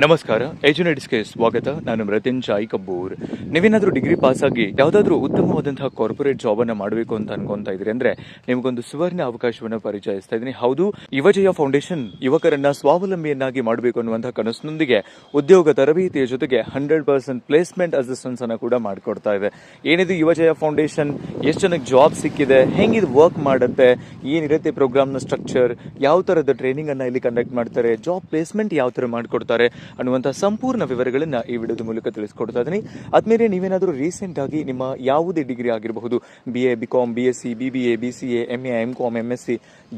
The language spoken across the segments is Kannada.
ನಮಸ್ಕಾರ, ಎಜುನೆಟ್ಸ್ಗೆ ಸ್ವಾಗತ. ನಾನು ಮೃತ್ಯುಂಜಯ್ ಕಬ್ಬೂರ್. ನೀವೇನಾದರೂ ಡಿಗ್ರಿ ಪಾಸ್ ಆಗಿ ಯಾವುದಾದ್ರೂ ಉತ್ತಮವಾದಂತಹ ಕಾರ್ಪೊರೇಟ್ ಜಾಬ್ ಅನ್ನ ಮಾಡಬೇಕು ಅಂತ ಅನ್ಕೊಂತಾ ಇದ್ರಿ ಅಂದ್ರೆ ನಿಮಗೊಂದು ಸುವರ್ಣ ಅವಕಾಶವನ್ನು ಪರಿಚಯಿಸ್ತಾ ಇದ್ದೀನಿ. ಹೌದು, ಯುವಜಯ ಫೌಂಡೇಶನ್ ಯುವಕರನ್ನ ಸ್ವಾವಲಂಬಿಯನ್ನಾಗಿ ಮಾಡಬೇಕು ಅನ್ನುವಂತಹ ಕನಸಿನೊಂದಿಗೆ ಉದ್ಯೋಗ ತರಬೇತಿಯ ಜೊತೆಗೆ 100% ಪ್ಲೇಸ್ಮೆಂಟ್ ಅಸಿಸ್ಟೆನ್ಸ್ ಅನ್ನ ಕೂಡ ಮಾಡಿಕೊಡ್ತಾ ಇದೆ. ಏನಿದು ಯುವಜಯ ಫೌಂಡೇಶನ್, ಎಷ್ಟು ಜನಕ್ಕೆ ಜಾಬ್ ಸಿಕ್ಕಿದೆ, ಹೆಂಗಿದು ವರ್ಕ್ ಮಾಡುತ್ತೆ, ಏನಿರುತ್ತೆ ಪ್ರೋಗ್ರಾಮ್ನ ಸ್ಟ್ರಕ್ಚರ್, ಯಾವ ತರದ ಟ್ರೈನಿಂಗ್ ಅನ್ನ ಇಲ್ಲಿ ಕಂಡಕ್ಟ್ ಮಾಡ್ತಾರೆ, ಜಾಬ್ ಪ್ಲೇಸ್ಮೆಂಟ್ ಯಾವ ತರ ಮಾಡ್ಕೊಡ್ತಾರೆ ಅನ್ನುವಂತಹ ಸಂಪೂರ್ಣ ವಿವರಗಳನ್ನ ಈ ವಿಡಿಯೋದ ಮೂಲಕ ತಿಳಿಸ್ಕೊಡ್ತಾ ಇದ್ದೀನಿ. ಆದ್ಮೇಲೆ ನೀವೇನಾದರೂ ರೀಸೆಂಟ್ ಆಗಿ ನಿಮ್ಮ ಯಾವುದೇ ಡಿಗ್ರಿ ಆಗಿರಬಹುದು, BA, BCom, BSc, BBA, BCA, MA, MCom, MSc,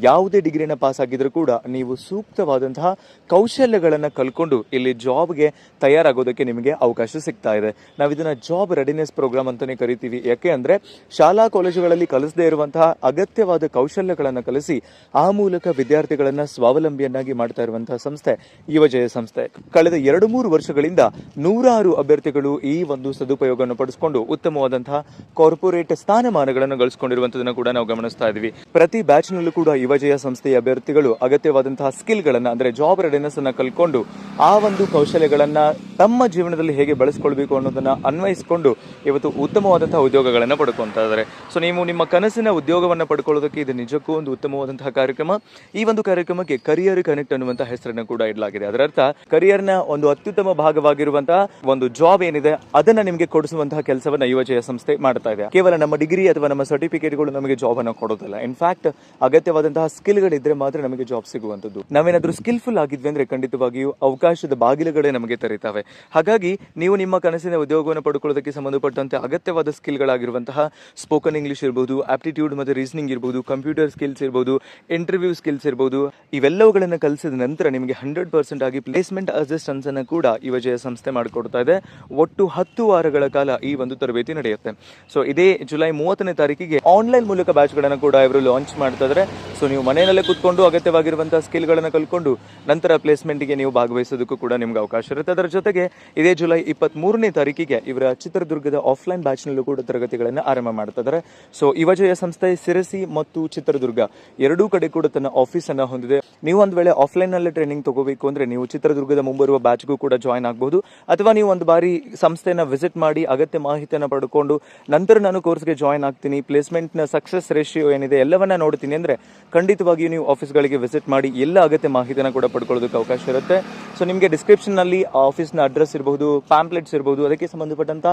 ಯಾವುದೇ ಡಿಗ್ರಿನ ಪಾಸ್ ಆಗಿದ್ರೂ ಕೂಡ ನೀವು ಸೂಕ್ತವಾದಂತಹ ಕೌಶಲ್ಯಗಳನ್ನ ಕಲ್ಕೊಂಡು ಇಲ್ಲಿ ಜಾಬ್ಗೆ ತಯಾರಾಗೋದಕ್ಕೆ ನಿಮಗೆ ಅವಕಾಶ ಸಿಗ್ತಾ ಇದೆ. ನಾವು ಇದನ್ನ ಜಾಬ್ ರೆಡಿನೆಸ್ ಪ್ರೋಗ್ರಾಮ್ ಅಂತಾನೆ ಕರಿತೀವಿ. ಯಾಕೆ ಅಂದ್ರೆ ಶಾಲಾ ಕಾಲೇಜುಗಳಲ್ಲಿ ಕಲಿಸದೇ ಇರುವಂತಹ ಅಗತ್ಯವಾದ ಕೌಶಲ್ಯಗಳನ್ನ ಕಲಿಸಿ ಆ ಮೂಲಕ ವಿದ್ಯಾರ್ಥಿಗಳನ್ನ ಸ್ವಾವಲಂಬಿಯನ್ನಾಗಿ ಮಾಡ್ತಾ ಇರುವಂತಹ ಸಂಸ್ಥೆ ಯುವಜಯ ಸಂಸ್ಥೆ. ಕಳೆದ 2-3 ವರ್ಷಗಳಿಂದ 100 ಅಭ್ಯರ್ಥಿಗಳು ಈ ಒಂದು ಸದುಪಯೋಗವನ್ನು ಪಡಿಸಿಕೊಂಡು ಉತ್ತಮವಾದಂತಹ ಕಾರ್ಪೊರೇಟ್ ಸ್ಥಾನಮಾನಗಳನ್ನು ಗಳಿಸಿಕೊಂಡಿರುವಂತದನ್ನು ಕೂಡ ನಾವು ಗಮನಿಸ್ತಾ ಇದ್ವಿ. ಪ್ರತಿ ಬ್ಯಾಚ್ ನಲ್ಲೂ ಕೂಡ ಯುವಜಯ ಸಂಸ್ಥೆಯ ಅಭ್ಯರ್ಥಿಗಳು ಅಗತ್ಯವಾದಂತಹ ಸ್ಕಿಲ್ ಗಳನ್ನ ಅಂದ್ರೆ ಜಾಬ್ ರೆಡಿನೆಸ್ ಅನ್ನ ಕಲ್ಕೊಂಡು ಆ ಒಂದು ಕೌಶಲ್ಯಗಳನ್ನ ತಮ್ಮ ಜೀವನದಲ್ಲಿ ಹೇಗೆ ಬಳಸಿಕೊಳ್ಬೇಕು ಅನ್ನೋದನ್ನ ಅನ್ವಯಿಸಿಕೊಂಡು ಇವತ್ತು ಉತ್ತಮವಾದಂತಹ ಉದ್ಯೋಗಗಳನ್ನ ಪಡ್ಕೊಂತಾ ಇದ್ದಾರೆ. ಸೊ ನೀವು ನಿಮ್ಮ ಕನಸಿನ ಉದ್ಯೋಗವನ್ನ ಪಡ್ಕೊಳ್ಳೋದಕ್ಕೆ ಇದು ನಿಜಕ್ಕೂ ಒಂದು ಉತ್ತಮವಾದಂತಹ ಕಾರ್ಯಕ್ರಮ. ಈ ಒಂದು ಕಾರ್ಯಕ್ರಮಕ್ಕೆ ಕರಿಯರ್ ಕನೆಕ್ಟ್ ಅನ್ನುವಂತಹ ಹೆಸರನ್ನು ಕೂಡ ಇಡಲಾಗಿದೆ. ಅದರ ಅರ್ಥ ಕರಿಯರ್ನ ಒಂದು ಅತ್ಯುತ್ತಮ ಭಾಗವಾಗಿರುವಂತಹ ಒಂದು ಜಾಬ್ ಏನಿದೆ ಅದನ್ನ ನಿಮಗೆ ಕೊಡಿಸುವಂತಹ ಕೆಲಸವನ್ನ ಯುವಜಯ ಸಂಸ್ಥೆ ಮಾಡ್ತಾ ಇದೆ. ಕೇವಲ ನಮ್ಮ ಡಿಗ್ರಿ ಅಥವಾ ನಮ್ಮ ಸರ್ಟಿಫಿಕೇಟ್ಗಳು ನಮಗೆ ಜಾಬ್ ಅನ್ನು ಕೊಡೋದಿಲ್ಲ. ಇನ್ಫ್ಯಾಕ್ಟ್ ಅಗತ್ಯವಾದಂತಹ ಸ್ಕಿಲ್ ಗಳಿದ್ರೆ ಮಾತ್ರ ನಮಗೆ ಜಾಬ್ ಸಿಗುವಂತದ್ದು. ನಾವೇನಾದ್ರೂ ಸ್ಕಿಲ್ಫುಲ್ ಆಗಿದ್ವಿ ಅಂದ್ರೆ ಖಂಡಿತವಾಗಿಯೂ ಅವಕಾಶದ ಬಾಗಿಲುಗಳೇ ನಮಗೆ ತೆರೀತಾವೆ. ಹಾಗಾಗಿ ನೀವು ನಿಮ್ಮ ಕನಸಿನ ಉದ್ಯೋಗವನ್ನು ಪಡ್ಕೊಳ್ಳೋದಕ್ಕೆ ಸಂಬಂಧಪಟ್ಟಂತೆ ಅಗತ್ಯವಾದ ಸ್ಕಿಲ್ ಗಳಾಗಿರುವಂತಹ ಸ್ಪೋಕನ್ ಇಂಗ್ಲಿಷ್ ಇರಬಹುದು, ಆಪ್ಟಿಟ್ಯೂಡ್ ಮತ್ತು ರೀಸನಿಂಗ್ ಇರಬಹುದು, ಕಂಪ್ಯೂಟರ್ ಸ್ಕಿಲ್ಸ್ ಇರಬಹುದು, ಇಂಟರ್ವ್ಯೂ ಸ್ಕಿಲ್ಸ್ ಇರಬಹುದು, ಇವೆಲ್ಲವುಗಳನ್ನ ಕಲಿಸಿದ ನಂತರ ನಿಮಗೆ 100% ಆಗಿ ಪ್ಲೇಸ್ಮೆಂಟ್ ಅಸಿಸ್ಟೆನ್ಸ್ ಅನ್ನು ಕೂಡ ಯುವಜಯ ಸಂಸ್ಥೆ ಮಾಡಿಕೊಡ್ತಾ ಇದೆ. ಒಟ್ಟು 10 ವಾರಗಳ ಕಾಲ ಈ ಒಂದು ತರಬೇತಿ ನಡೆಯುತ್ತೆ. ಸೊ ಇದೇ ಜುಲೈ 30ನೇ ತಾರೀಕಿಗೆ ಆನ್ಲೈನ್ ಮೂಲಕ ಬ್ಯಾಚ್ ಗಳನ್ನ ಕೂಡ ಇವರು ಲಾಂಚ್ ಮಾಡ್ತಾ ಇದ್ದಾರೆ. ಸೊ ನೀವು ಮನೆಯಲ್ಲೇ ಕೂತ್ಕೊಂಡು ಅಗತ್ಯವಾಗಿರುವಂತಹ ಸ್ಕಿಲ್ ಗಳನ್ನ ಕಲ್ಕೊಂಡು ನಂತರ ಪ್ಲೇಸ್ಮೆಂಟ್ ಗೆ ನೀವು ಭಾಗವಹಿಸೋದಕ್ಕೂ ಕೂಡ ನಿಮ್ಗೆ ಅವಕಾಶ ಇರುತ್ತೆ. ಅದರ ಜೊತೆಗೆ ಇದೇ ಜುಲೈ 23ನೇ ತಾರೀಕಿಗೆ ಇವರ ಚಿತ್ರದುರ್ಗದ ಆಫ್ಲೈನ್ ಬ್ಯಾಚ್ ನಲ್ಲೂ ಕೂಡ ತರಗತಿಗಳನ್ನ ಆರಂಭ ಮಾಡ್ತಾ ಇದ್ದಾರೆ. ಸೊ ಯುವಜಯ ಸಂಸ್ಥೆ ಸಿರಸಿ ಮತ್ತು ಚಿತ್ರದುರ್ಗ ಎರಡೂ ಕಡೆ ಕೂಡ ತನ್ನ ಆಫೀಸ್ ಅನ್ನ ಹೊಂದಿದೆ. ನೀವು ಒಂದ್ ವೇಳೆ ಆಫ್ಲೈನ್ ನಲ್ಲಿ ಟ್ರೈನಿಂಗ್ ತಗೋಬೇಕು ಅಂದ್ರೆ ನೀವು ಚಿತ್ರದುರ್ಗದ ಮುಂಬರುವ ಬ್ಯಾಚ್ಗೂ ಕೂಡ ಜಾಯ್ನ್ ಆಗಬಹುದು. ಅಥವಾ ನೀವು ಒಂದು ಬಾರಿ ಸಂಸ್ಥೆನ ವಿಸಿಟ್ ಮಾಡಿ ಅಗತ್ಯ ಮಾಹಿತಿಯನ್ನು ಪಡ್ಕೊಂಡು ನಂತರ ನಾನು ಕೋರ್ಸ್ಗೆ ಜಾಯ್ನ್ ಆಗ್ತೀನಿ, ಪ್ಲೇಸ್ಮೆಂಟ್ ನ ಸಕ್ಸಸ್ ರೇಷಿಯೋ ಏನಿದೆ ಎಲ್ಲವನ್ನ ನೋಡ್ತೀನಿ ಅಂದ್ರೆ ಖಂಡಿತವಾಗಿಯೂ ನೀವು ಆಫೀಸ್ಗಳಿಗೆ ವಿಸಿಟ್ ಮಾಡಿ ಎಲ್ಲ ಅಗತ್ಯ ಮಾಹಿತಿಯನ್ನು ಕೂಡ ಪಡ್ಕೊಳ್ಳೋದಕ್ಕೆ ಅವಕಾಶ ಇರುತ್ತೆ. ಸೊ ನಿಮಗೆ ಡಿಸ್ಕ್ರಿಪ್ಷನ್ ನಲ್ಲಿ ಆಫೀಸ್ನ ಅಡ್ರೆಸ್ ಇರಬಹುದು, ಪ್ಯಾಂಪ್ಲೆಟ್ಸ್ ಇರಬಹುದು, ಅದಕ್ಕೆ ಸಂಬಂಧಪಟ್ಟಂತ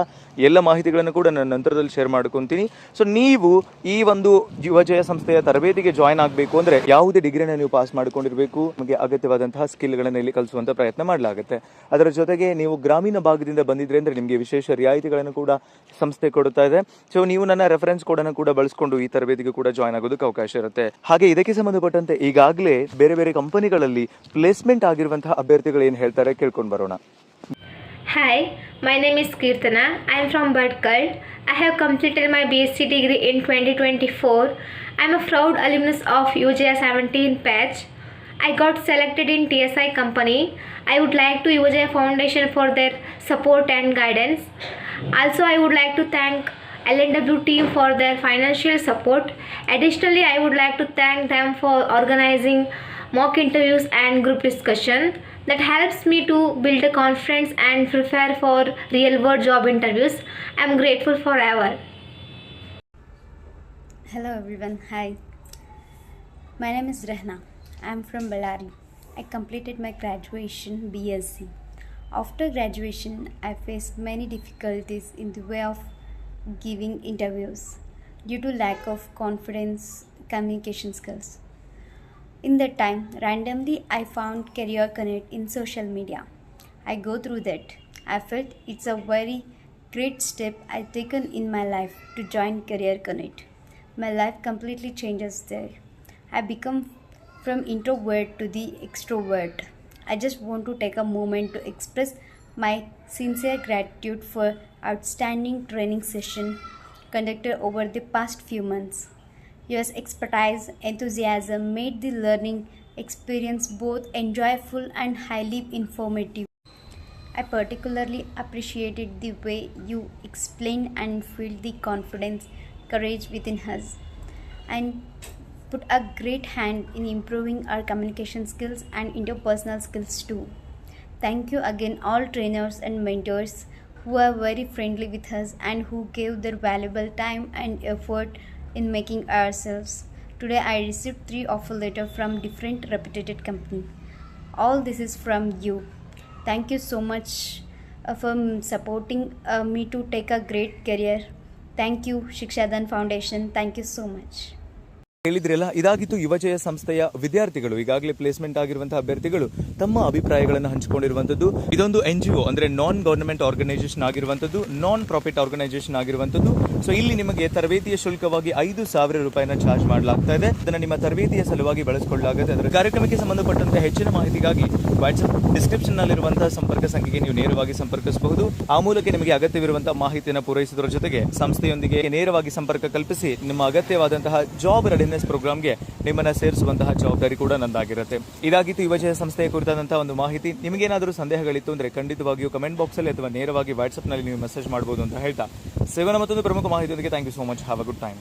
ಎಲ್ಲ ಮಾಹಿತಿಗಳನ್ನು ಕೂಡ ನಾನು ನಂತರದಲ್ಲಿ ಶೇರ್ ಮಾಡ್ಕೊಂತೀನಿ. ಸೊ ನೀವು ಈ ಒಂದು ಯುವಜಯ ಸಂಸ್ಥೆಯ ತರಬೇತಿಗೆ ಜಾಯ್ನ್ ಆಗಬೇಕು ಅಂದ್ರೆ ಯಾವುದೇ ಡಿಗ್ರಿನ ನೀವು ಪಾಸ್ ಮಾಡ್ಕೊಂಡಿರಬೇಕು. ನಿಮಗೆ ಅಗತ್ಯವಾದಂತಹ ಸ್ಕಿಲ್ ಗಳನ್ನ ಇಲ್ಲಿ ಕಲಿಸುವಂತ ಪ್ರಯತ್ನ ಮಾಡಲಾಗುತ್ತೆ. ಅದರ ಜೊತೆಗೆ ನೀವು ಗ್ರಾಮೀಣ ಭಾಗದಿಂದ ಬಂದಿದ್ರೆ ಅಂದ್ರೆ ನಿಮಗೆ ವಿಶೇಷ ರಿಯಾಯಿತಿಗಳನ್ನು ಕೂಡ ಸಂಸ್ಥೆ ಕೊಡುತ್ತಾ ಇದೆ. ಸೊ ನೀವು ನನ್ನ ರೆಫರೆನ್ಸ್ ಕೋಡ್ ಅನ್ನು ಕೂಡ ಬಳಸಿಕೊಂಡು ಈ ತರಬೇತಿಗೆ ಕೂಡ ಜಾಯ್ನ್ ಆಗೋದಕ್ಕೆ ಅವಕಾಶ ಇರುತ್ತೆ. ಹಾಗೆ ಇದಕ್ಕೆ ಸಂಬಂಧಪಟ್ಟಂತೆ ಈಗಾಗಲೇ ಬೇರೆ ಬೇರೆ ಕಂಪನಿಗಳಲ್ಲಿ ಪ್ಲೇಸ್ಮೆಂಟ್ ಆಗಿರುವಂತಹ ಅಭ್ಯರ್ಥಿಗಳು ಏನು ಹೇಳ್ತಾರೆ ಕೇಳ್ಕೊಂಡು ಬರೋಣ. Hi, my name is Kirtana. I am from Bhatkal. I have completed my BSc degree in 2024. I am a proud alumnus of UJA 17 batch. I got selected in TSI company. I would like to UJA Foundation for their support and guidance. Also, I would like to thank LNW team for their financial support. Additionally, I would like to thank them for organizing mock interviews and group discussion that helps me to build a confidence and prepare for real world job interviews. I am grateful forever. Hello everyone, hi. My name is Rehna. I am from Bellary. I completed my graduation BSc. After graduation, I faced many difficulties in the way of giving interviews due to lack of confidence, communication skills. In that time, randomly I found Career Connect in social media. I go through that. I felt it's a very great step I've taken in my life to join Career Connect. My life completely changes there. I become from introvert to the extrovert. I just want to take a moment to express my sincere gratitude for outstanding training session conducted over the past few months. Your expertise, enthusiasm made the learning experience both enjoyable and highly informative. I particularly appreciated the way you explained and filled the confidence, courage within us, and put a great hand in improving our communication skills and interpersonal skills too. Thank you again all trainers and mentors who are very friendly with us and who gave their valuable time and effort in making ourselves. Today I received 3 offer letters from different reputed company. All this is from you. Thank you so much for supporting me to take a great career. Thank you Shikshadan Foundation. Thank you so much. ಹೇಳಿದ್ರಲ್ಲ, ಇದಾಗಿತ್ತು ಯುವಜಯ ಸಂಸ್ಥೆಯ ವಿದ್ಯಾರ್ಥಿಗಳು, ಈಗಾಗಲೇ ಪ್ಲೇಸ್ಮೆಂಟ್ ಆಗಿರುವಂತಹ ಅಭ್ಯರ್ಥಿಗಳು ತಮ್ಮ ಅಭಿಪ್ರಾಯಗಳನ್ನು ಹಂಚಿಕೊಂಡಿರುವಂತದ್ದು. ಇದೊಂದು NGO ಅಂದ್ರೆ ನಾನ್ ಗವರ್ನಮೆಂಟ್ ಆರ್ಗನೈಸೇಷನ್ ಆಗಿರುವಂತದ್ದು, ನಾನ್ ಪ್ರಾಫಿಟ್ ಆರ್ಗನೈಸೇಷನ್ ಆಗಿರುವಂತದ್ದು. ಸೊ ಇಲ್ಲಿ ನಿಮಗೆ ತರಬೇತಿಯ ಶುಲ್ಕವಾಗಿ 5,000 ರೂಪಾಯಿನ ಚಾರ್ಜ್ ಮಾಡಲಾಗ್ತಾ ಇದೆ. ಅದನ್ನ ನಿಮ್ಮ ತರಬೇತಿಯ ಸಲುವಾಗಿ ಬಳಸಿಕೊಳ್ಳಲಾಗುತ್ತೆ. ಅದರ ಕಾರ್ಯಕ್ರಮಕ್ಕೆ ಸಂಬಂಧಪಟ್ಟಂತೆ ಹೆಚ್ಚಿನ ಮಾಹಿತಿಗಾಗಿ ವಾಟ್ಸ್ಆಪ್ ಡಿಸ್ಕ್ರಿಪ್ಷನ್ ನಲ್ಲಿರುವಂತಹ ಸಂಪರ್ಕ ಸಂಖ್ಯೆಗೆ ನೀವು ನೇರವಾಗಿ ಸಂಪರ್ಕಿಸಬಹುದು. ಆ ಮೂಲಕ ನಿಮಗೆ ಅಗತ್ಯವಿರುವಂತಹ ಮಾಹಿತಿಯನ್ನು ಪೂರೈಸುವುದರ ಜೊತೆಗೆ ಸಂಸ್ಥೆಯೊಂದಿಗೆ ನೇರವಾಗಿ ಸಂಪರ್ಕ ಕಲ್ಪಿಸಿ ನಿಮ್ಮ ಅಗತ್ಯವಾದಂತಹ ಜಾಬ್ ರೆಡಿನೆಸ್ ಪ್ರೋಗ್ರಾಮ್ಗೆ ನಿಮ್ಮನ್ನ ಸೇರಿಸುವಂತಹ ಜವಾಬ್ದಾರಿ ಕೂಡ ನಂದಾಗಿರುತ್ತೆ. ಇದಾಗಿತ್ತು ಯುವಜಯ ಸಂಸ್ಥೆಯ ಕುರಿತಾದಂತಹ ಒಂದು ಮಾಹಿತಿ. ನಿಮಗೇನಾದರೂ ಸಂದೇಹಗಳಿತ್ತು ಅಂದ್ರೆ ಖಂಡಿತವಾಗಿಯೂ ಕಮೆಂಟ್ ಬಾಕ್ಸ್ ಅಲ್ಲಿ ಅಥವಾ ನೇರವಾಗಿ ವಾಟ್ಸ್ಆಪ್ ನಲ್ಲಿ ನೀವು ಮೆಸೇಜ್ ಮಾಡಬಹುದು ಅಂತ ಹೇಳ್ತಾ ಸಿಗೋಣ ಮತ್ತೊಂದು ಪ್ರಮುಖ ಮಾಹಿತಿಯೊಂದಿಗೆ. Thank you so much. Have a good time.